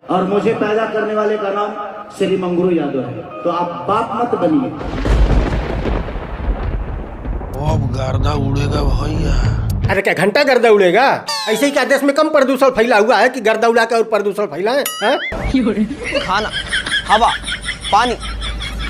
और मुझे पैदा करने वाले का नाम श्री मंगरू यादव है, तो आप बाप मत बनिए। अब गर्दा उड़ेगा भैया। अरे क्या घंटा गर्दा उड़ेगा? ऐसे ही क्या देश में कम प्रदूषण फैला हुआ है कि गर्दा उड़ा के और प्रदूषण फैला है? खाना, हवा, पानी,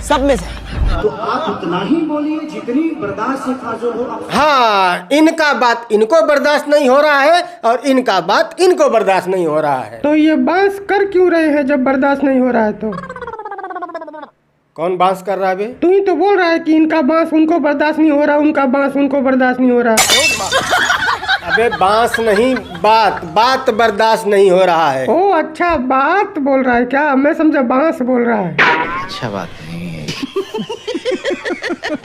सब में से। तो आप उतना ही बोलिए जितनी बर्दाश्त से खाजो हो आप। हाँ, इनका बात इनको बर्दाश्त नहीं हो रहा है और इनका बात इनको बर्दाश्त नहीं हो रहा है। तो ये बांस कर क्यों रहे हैं जब बर्दाश्त नहीं हो रहा है? तो कौन बांस कर रहा है बे? तू ही तो बोल रहा है कि इनका बांस उनको बर्दाश्त नहीं हो रहा, उनका बांस उनको बर्दाश्त नहीं हो रहा। अबे बांस नहीं, बात बर्दाश्त नहीं हो रहा है। ओ अच्छा, बात बोल रहा है क्या? मैं समझा बांस बोल रहा है। अच्छा बात नहीं है।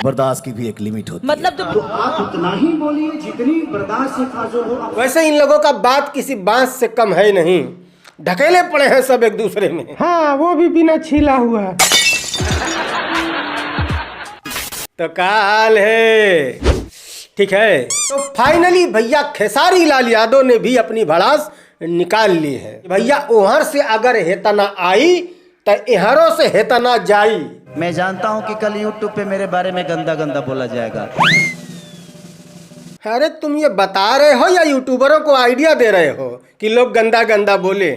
बर्दाश्त की भी एक लिमिट होती मतलब तो आप उतना ही बोलिए जितनी बर्दाश्त से खाजो हो आप। वैसे इन लोगों का बात किसी बांस से कम है नहीं, ढकेले पड़े हैं सब एक दूसरे में। हाँ, वो भी बिना छीला हुआ। तो काल है, ठीक है। तो फाइनली भैया खेसारी लाल यादव ने भी अपनी भड़ास निकाल ली है। भैया ओहर से अगर हेतना आई तो इहरों से हेतना जाई। मैं जानता हूं कि कल YouTube पे मेरे बारे में गंदा गंदा बोला जाएगा। अरे तुम ये बता रहे हो या यूट्यूबरों को आइडिया दे रहे हो कि लोग गंदा गंदा बोले?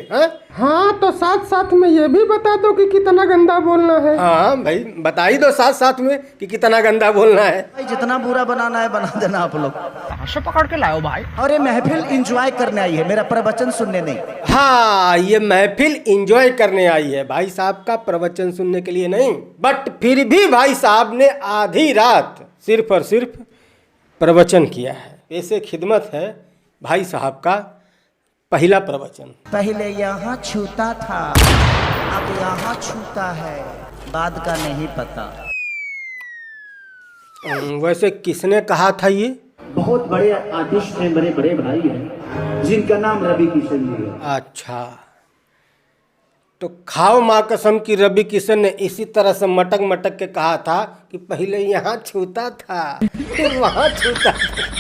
हाँ, तो साथ साथ में ये भी बता दो कि कितना गंदा बोलना है। हाँ भाई, बता ही दो साथ साथ में कि कितना गंदा बोलना है। भाई जितना बुरा बनाना है बना देना आप लोग। से पकड़ के लाओ भाई। और ये महफिल एंजॉय करने आई है, मेरा प्रवचन सुनने नहीं। हाँ, ये महफिल एंजॉय करने आई है, भाई साहब का प्रवचन सुनने के लिए नहीं। बट फिर भी भाई साहब ने आधी रात सिर्फ और सिर्फ प्रवचन किया है। ऐसे खिदमत है भाई साहब का पहला प्रवचन। पहले यहाँ छूता था, अब यहाँ छूता है, बाद का नहीं पता। वैसे किसने कहा था ये? बहुत बड़े आर्टिस्ट हैं, बड़े बड़े भाई हैं जिनका नाम रवि किशन जी है। अच्छा, तो खाओ माँ कसम की रवि किशन ने इसी तरह से मटक मटक के कहा था कि पहले यहाँ छूता था फिर वहाँ छूता था।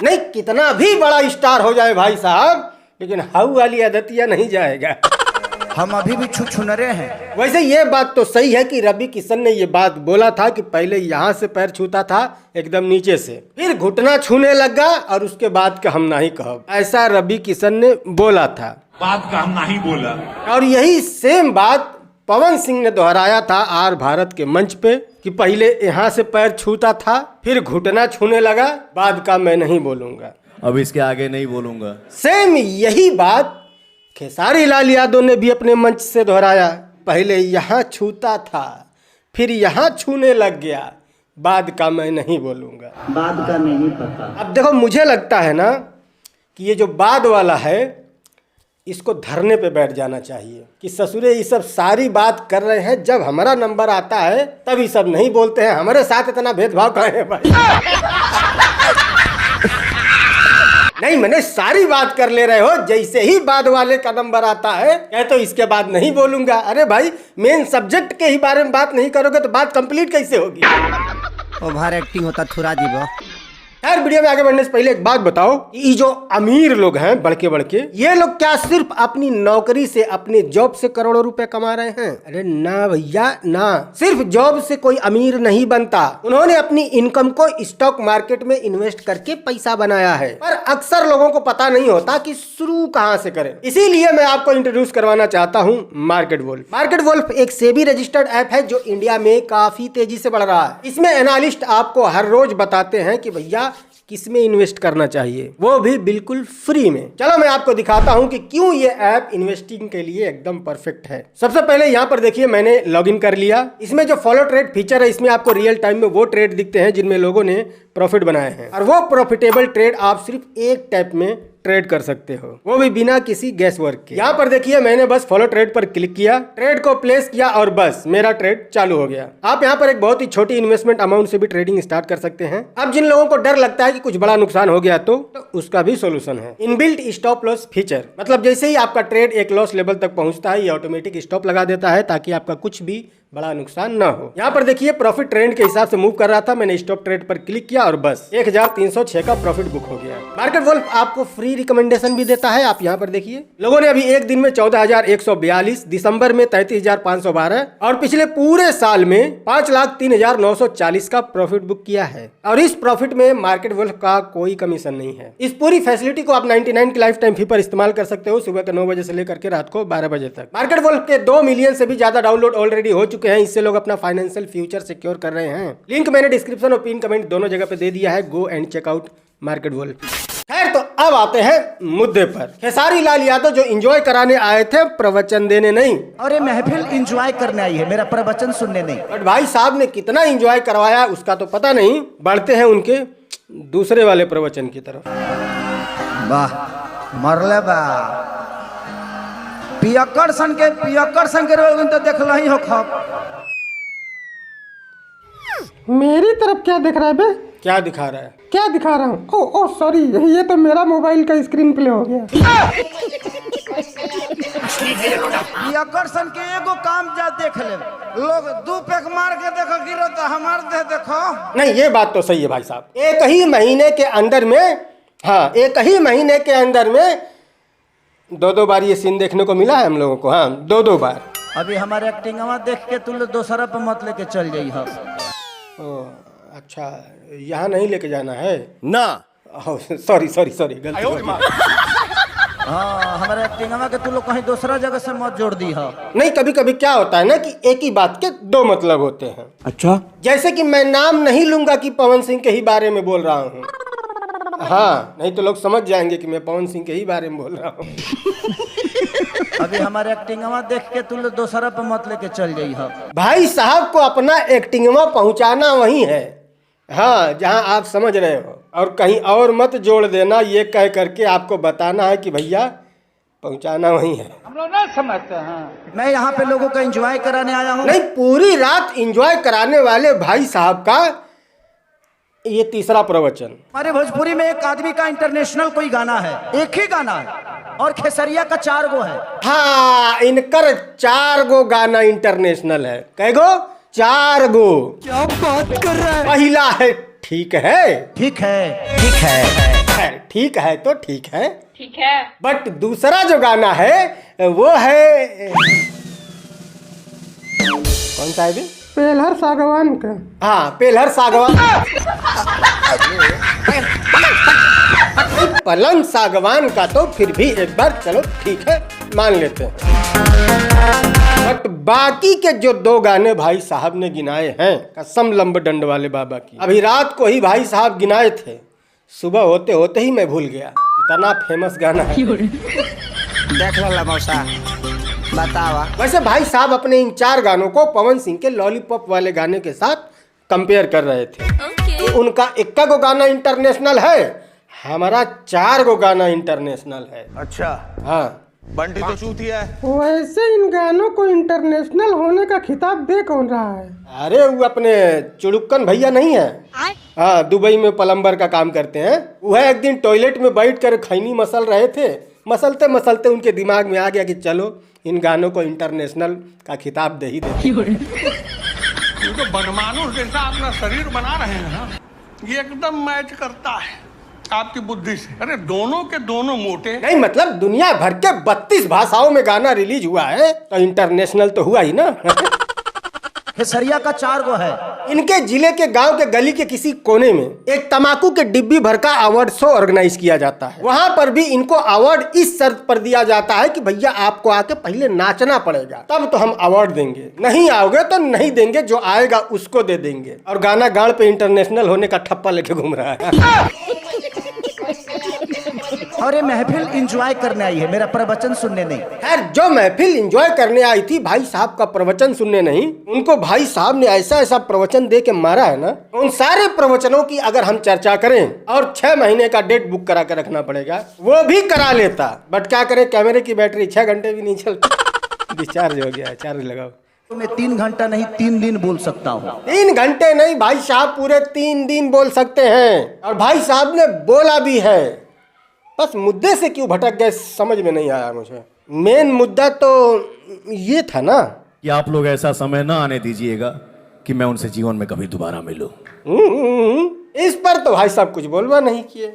नहीं, कितना भी बड़ा स्टार हो जाए भाई साहब, लेकिन हाउ वाली आदतिया नहीं जाएगा। हम अभी भी छुनरे हैं। वैसे ये बात तो सही है कि रवि किशन ने ये बात बोला था कि पहले यहाँ से पैर छूता था एकदम नीचे से, फिर घुटना छूने लगा और उसके बाद का हम नहीं कहब, ऐसा रवि किशन ने बोला था। बात का हम नहीं बोला। और यही सेम बात पवन सिंह ने दोहराया था आर भारत के मंच पे कि पहले यहाँ से पैर छूता था फिर घुटना छूने लगा, बाद का मैं नहीं बोलूंगा। अब इसके आगे नहीं बोलूंगा। सेम यही बात खेसारी लाल यादव ने भी अपने मंच से दोहराया, पहले यहाँ छूता था फिर यहाँ छूने लग गया, बाद का मैं नहीं बोलूंगा। बाद का नहीं पता। अब देखो, मुझे लगता है ना कि ये जो बाद वाला है इसको धरने पे बैठ जाना चाहिए कि ससुरे ये सब सारी बात कर रहे हैं, जब हमारा नंबर आता है तब ये सब नहीं बोलते हैं। हमारे साथ इतना भेदभाव कहाँ है भाई? नहीं, मैंने सारी बात कर ले रहे हो, जैसे ही बाद वाले का नंबर आता है कहे तो इसके बाद नहीं बोलूंगा। अरे भाई, मेन सब्जेक्ट के ही बारे में बात नहीं करोगे तो बात कंप्लीट कैसे होगी? ओवर एक्टिंग होता थोड़ा जी वो। यार, वीडियो में आगे बढ़ने से पहले एक बात बताओ, ये जो अमीर लोग हैं बड़के बड़के, ये लोग क्या सिर्फ अपनी नौकरी से, अपने जॉब से करोड़ों रुपए कमा रहे हैं? अरे ना भैया ना, सिर्फ जॉब से कोई अमीर नहीं बनता। उन्होंने अपनी इनकम को स्टॉक मार्केट में इन्वेस्ट करके पैसा बनाया है, पर अक्सर लोगों को पता नहीं होता कि शुरू कहाँ से करें। इसीलिए मैं आपको इंट्रोड्यूस करवाना चाहता हूँ मार्केट वोल्फ। मार्केट वोल्फ एक सेबी रजिस्टर्ड ऐप है जो इंडिया में काफी तेजी से बढ़ रहा है। इसमें एनालिस्ट आपको हर रोज बताते हैं कि भैया किसमें इन्वेस्ट करना चाहिए, वो भी बिल्कुल फ्री में। चलो मैं आपको दिखाता हूं कि क्यों ये ऐप इन्वेस्टिंग के लिए एकदम परफेक्ट है। सबसे पहले यहाँ पर देखिए, मैंने लॉगिन कर लिया। इसमें जो फॉलो ट्रेड फीचर है, इसमें आपको रियल टाइम में वो ट्रेड दिखते हैं जिनमें लोगों ने प्रॉफिट बनाए हैं, और वो प्रॉफिटेबल ट्रेड आप सिर्फ एक टैप में ट्रेड कर सकते हो, वो भी बिना किसी गैस वर्क के। यहाँ पर देखिए, मैंने बस फॉलो ट्रेड पर क्लिक किया, ट्रेड को प्लेस किया और बस मेरा ट्रेड चालू हो गया। आप यहाँ पर एक बहुत ही छोटी इन्वेस्टमेंट अमाउंट से भी ट्रेडिंग स्टार्ट कर सकते हैं। अब जिन लोगों को डर लगता है कि कुछ बड़ा नुकसान हो गया तो उसका भी सोल्यूशन है, इनबिल्ट स्टॉप लॉस फीचर। मतलब जैसे ही आपका ट्रेड एक लॉस लेवल तक पहुंचता है, ये ऑटोमेटिक स्टॉप लगा देता है ताकि आपका कुछ भी बड़ा नुकसान ना हो। यहाँ पर देखिए प्रॉफिट ट्रेंड के हिसाब से मूव कर रहा था, मैंने स्टॉप ट्रेड पर क्लिक किया और बस 1306 का प्रॉफिट बुक हो गया। मार्केट वोल्फ आपको फ्री रिकमेंडेशन भी देता है। आप यहाँ पर देखिए लोगों ने अभी एक दिन में 14,142, दिसंबर में 33,512 और पिछले पूरे साल में 5,03,940 का प्रॉफिट बुक किया है। और इस प्रॉफिट में मार्केट वोल्फ का कोई कमीशन नहीं है। इस पूरी फैसिलिटी को आप 99 की लाइफ टाइम फी पर इस्तेमाल कर सकते हो, सुबह के 9 बजे से लेकर के रात को 12 बजे तक। मार्केट वोल्फ के 2 मिलियन से भी ज्यादा डाउनलोड ऑलरेडी हो चुके हैं। इससे लोग अपना फाइनेंशियल फ्यूचर सिक्योर कर रहे हैं। लिंक मैंने डिस्क्रिप्शन और पिन कमेंट दोनों जगह पे दे दिया है। Go and check out Market Wolf. खैर, तो अब आते हैं मुद्दे पर। खेसारी लाल यादव जो एंजॉय कराने आए थे, प्रवचन देने नहीं। और ये महफिल एंजॉय करने आई है, मेरा प्रवचन सुनने नहीं। बट भाई साहब ने कितना एंजॉय करवाया उसका तो पता नहीं। बढ़ते हैं उनके दूसरे वाले प्रवचन की तरफ। वाह, मरले बा पियक्कड़ सन के रोग तो देख ही हो खब। मेरी तरफ क्या दिख रहा है बे? क्या दिखा रहा है? क्या दिखा रहा हूँ? ओ सॉरी, ये तो मेरा मोबाइल का स्क्रीन प्ले हो गया। पियक्कड़ सन के एगो काम जा देख ले, लोग 2 पैक मार के देखो गिरो तो हमार दे देखो। नहीं, ये बात तो सही है भाई साहब। एक ही महीने के अंदर में 2 बार ये सीन देखने को मिला है हम लोगों को। हाँ, 2 बार। अभी हमारे एक्टिंगवा देख के तू दूसरा पे मत लेके चल जाई हो। अच्छा, यहाँ नहीं लेके जाना है ना। सॉरी गलती हो गई। हाँ, हमारे एक्टिंगवा के तू लोग कहीं दूसरा जगह से मत जोड़ दी हो। नहीं, कभी कभी क्या होता है ना कि एक ही बात के 2 मतलब होते हैं। अच्छा, जैसे कि मैं नाम नहीं लूंगा कि पवन सिंह के ही बारे में बोल रहा हूँ। हाँ, नहीं तो लोग समझ जाएंगे कि मैं पवन सिंह के ही बारे में बोल रहा हूँ। अभी हमारे एक्टिंगवा देख के तू लोग दूसरा पे मत लेके चल जाई हो। भाई साहब को अपना एक्टिंगवा पहुंचाना वही है, हाँ, जहां आप समझ रहे हो, और कहीं और मत जोड़ देना। ये कह करके आपको बताना है कि भैया पहुंचाना वही है। हम लोग ना समझते हैं। मैं यहाँ पे लोगों का एंजॉय कराने आया हूँ। नहीं, पूरी रात एंजॉय कराने वाले भाई साहब का ये तीसरा प्रवचन। हमारे भोजपुरी में एक आदमी का इंटरनेशनल कोई गाना है, एक ही गाना है, और खेसरिया का 4 गो है। हाँ, इनकर 4 गो गाना इंटरनेशनल है। कै गो? 4 गो। क्या बात कर रहा है? पहला है ठीक है, ठीक है। ठीक है तो ठीक है। बट दूसरा जो गाना है वो है कौन सा है भी? पेलहर सागवान का। हाँ, पेलहर सागवान। पलंग सागवान का तो फिर भी एक बार चलो ठीक है, मान लेते हैं। बट बाकी के जो 2 गाने भाई साहब ने गिनाए हैं, कसम लंब डंड वाले बाबा की, अभी रात को ही भाई साहब गिनाए थे, सुबह होते होते ही मैं भूल गया। इतना फेमस गाना है। देख लो मौसा, बतावा। वैसे भाई साहब अपने इन 4 गानों को पवन सिंह के लॉलीपॉप वाले गाने के साथ कंपेयर कर रहे थे। तो उनका 1 गो गाना इंटरनेशनल है, हमारा 4 गो गाना इंटरनेशनल है। अच्छा, हाँ, बंटी तो चूतिया है। वैसे इन गानों को इंटरनेशनल होने का खिताब दे कौन रहा है? अरे वो अपने चुड़ुक्कन भैया नहीं है, हाँ, दुबई में प्लम्बर का काम करते हैं। वह एक दिन टॉयलेट में बैठ कर खैनी मसल रहे थे। मसलते मसलते उनके दिमाग में आ गया कि चलो इन गानों को इंटरनेशनल का खिताब दे ही देते। ये तो बनमानुस जैसा अपना शरीर बना रहे हैं ना, ये एकदम मैच करता है आपकी बुद्धि से। अरे दोनों के दोनों मोटे। नहीं, मतलब दुनिया भर के 32 भाषाओं में गाना रिलीज हुआ है तो इंटरनेशनल तो हुआ ही ना। खेसरिया का 4 गो है। इनके जिले के गांव के गली के किसी कोने में एक तंबाकू के डिब्बी भर का अवार्ड शो ऑर्गेनाइज किया जाता है। वहां पर भी इनको अवार्ड इस शर्त पर दिया जाता है कि भैया आपको आके पहले नाचना पड़ेगा, तब तो हम अवार्ड देंगे, नहीं आओगे तो नहीं देंगे, जो आएगा उसको दे देंगे। और गाना गाड़ पे इंटरनेशनल होने का ठप्पा लेके घूम रहा है। और ये महफिल एंजॉय करने आई है, मेरा प्रवचन सुनने नहीं। खैर, जो महफिल एंजॉय करने आई थी भाई साहब का प्रवचन सुनने नहीं, उनको भाई साहब ने ऐसा प्रवचन दे के मारा है ना, उन सारे प्रवचनों की अगर हम चर्चा करें और 6 महीने का डेट बुक करा कर रखना पड़ेगा, वो भी करा लेता। बट क्या करें, कैमरे की बैटरी 6 घंटे भी नहीं चलती, डिस्चार्ज हो गया है, चार्ज लगाओ। तो मैं 3 घंटा नहीं 3 दिन बोल सकता हूँ। 3 घंटे नहीं भाई साहब, पूरे 3 दिन बोल सकते हैं। और भाई साहब ने बोला भी है, बस मुद्दे से क्यों भटक गए समझ में नहीं आया मुझे। मेन मुद्दा तो ये था ना कि आप लोग ऐसा समय ना आने दीजिएगा कि मैं उनसे जीवन में कभी दोबारा मिलूं। इस पर तो भाई साहब कुछ बोलवा नहीं किए,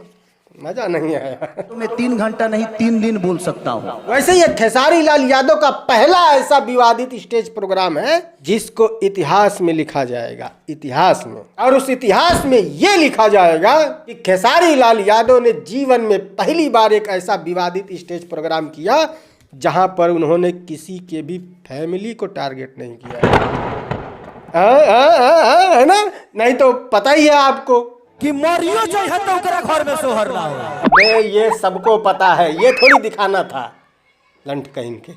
मजा नहीं आया। तो मैं 3 घंटा नहीं 3 दिन बोल सकता हूँ। वैसे ये खेसारी लाल यादव का पहला ऐसा विवादित स्टेज प्रोग्राम है जिसको इतिहास में लिखा जाएगा, इतिहास में। और उस इतिहास में ये लिखा जाएगा कि खेसारी लाल यादव ने जीवन में पहली बार एक ऐसा विवादित स्टेज प्रोग्राम किया जहां पर उन्होंने किसी के भी फैमिली को टारगेट नहीं किया। है ना? नहीं तो पता ही है आपको कि मरियो जो है तो ओकरा घर में सोहर ना हो। अबे ये सबको पता है, ये थोड़ी दिखाना था लंठ कहीं के।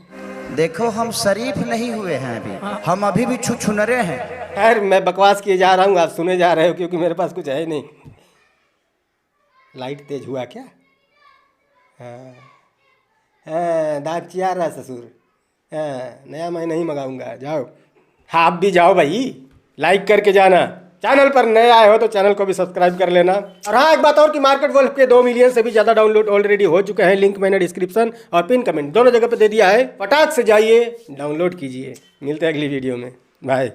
देखो हम शरीफ नहीं हुए हैं अभी, हम अभी भी छुछुनरे हैं। खैर मैं बकवास किए जा रहा हूँ, आप सुने जा रहे हो क्योंकि मेरे पास कुछ है नहीं। लाइट तेज हुआ क्या? हाँ हाँ, दांत चिया रहा ससुर। हाँ, नया मैं नहीं मंगाऊंगा, जाओ। हाँ आप भी जाओ भाई, लाइक करके जाना। चैनल पर नए आए हो तो चैनल को भी सब्सक्राइब कर लेना। और हाँ एक बात और कि मार्केट वॉल्फ के 2 मिलियन से भी ज़्यादा डाउनलोड ऑलरेडी हो चुके हैं। लिंक मैंने डिस्क्रिप्शन और पिन कमेंट दोनों जगह पे दे दिया है। फटाक से जाइए, डाउनलोड कीजिए। मिलते हैं अगली वीडियो में, बाय।